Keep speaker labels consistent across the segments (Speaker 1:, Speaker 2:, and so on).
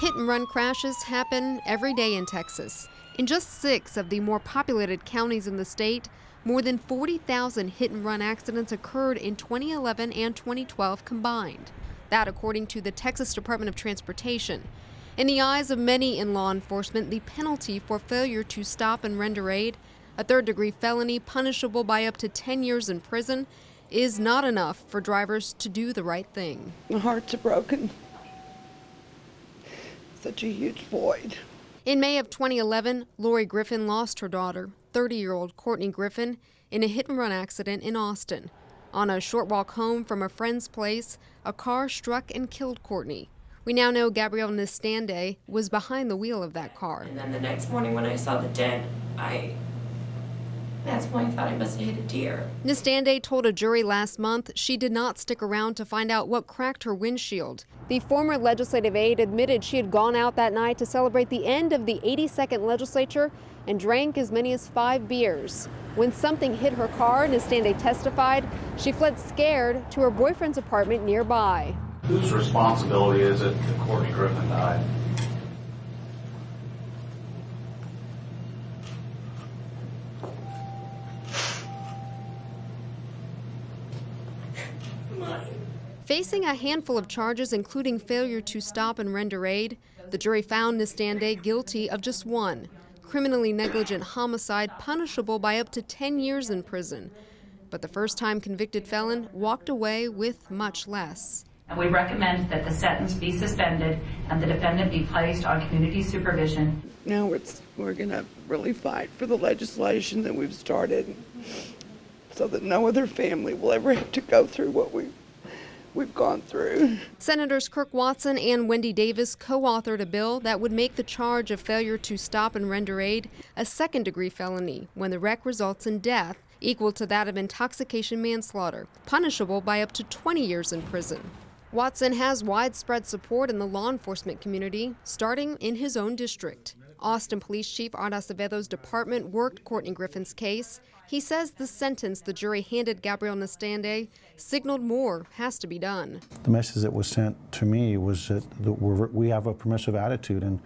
Speaker 1: Hit-and-run crashes happen every day in Texas. In just 6 of the more populated counties in the state, more than 40,000 hit-and-run accidents occurred in 2011 and 2012 combined. That according to the Texas Department of Transportation. In the eyes of many in law enforcement, the penalty for failure to stop and render aid, a third-degree felony punishable by up to 10 years in prison, is not enough for drivers to do the right thing.
Speaker 2: My hearts are broken. Such a huge void.
Speaker 1: In May of 2011, LAURIE Griffin lost her daughter, 30-year-old Courtney Griffin, in a hit-and-run accident in Austin. On a short walk home from a friend's place, a car struck and killed Courtney. We now know GABRIELLE Nestande was behind the wheel of that car.
Speaker 3: And then the next morning when I saw the dent, that's when I thought I must have hit a deer.
Speaker 1: Nestande told a jury last month she did not stick around to find out what cracked her windshield. The former legislative aide admitted she had gone out that night to celebrate the end of the 82nd legislature and drank as many as 5 beers. When something hit her car, Nestande testified she fled scared to her boyfriend's apartment nearby.
Speaker 4: Whose responsibility is it that Courtney Griffin died?
Speaker 1: Facing a handful of charges, including failure to stop and render aid, the jury found Nestande guilty of just one, criminally negligent homicide punishable by up to 10 years in prison. But the first-time convicted felon walked away with much less.
Speaker 5: And we recommend that the sentence be suspended and the defendant be placed on community supervision.
Speaker 2: Now we're going to really fight for the legislation that we've started so that no other family will ever have to go through what we've gone through.
Speaker 1: Senators Kirk Watson and Wendy Davis co-authored a bill that would make the charge of failure to stop and render aid a second-degree felony when the wreck results in death, equal to that of intoxication manslaughter, punishable by up to 20 years in prison. Watson has widespread support in the law enforcement community, starting in his own district. Austin Police Chief ACEVEDO's department worked Courtney Griffin's case. He says the sentence the jury handed GABRIELLE Nestande signaled more has to be done.
Speaker 6: The message that was sent to me was that we have a permissive attitude, and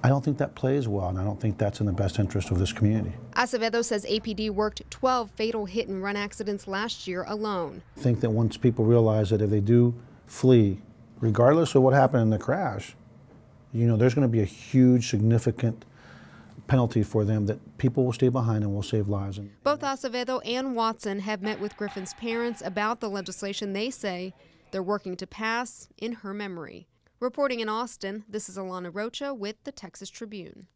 Speaker 6: I don't think that plays well, and I don't think that's in the best interest of this community.
Speaker 1: ACEVEDO says APD worked 12 fatal hit-and-run accidents last year alone.
Speaker 6: I think that once people realize that if they do flee, regardless of what happened in the crash, there's going to be a huge, significant penalty for them, that people will stay behind and will save lives.
Speaker 1: Both ACEVEDO and Watson have met with Griffin's parents about the legislation they say they're working to pass in her memory. Reporting in Austin, this is ALANA ROCHA with the Texas Tribune.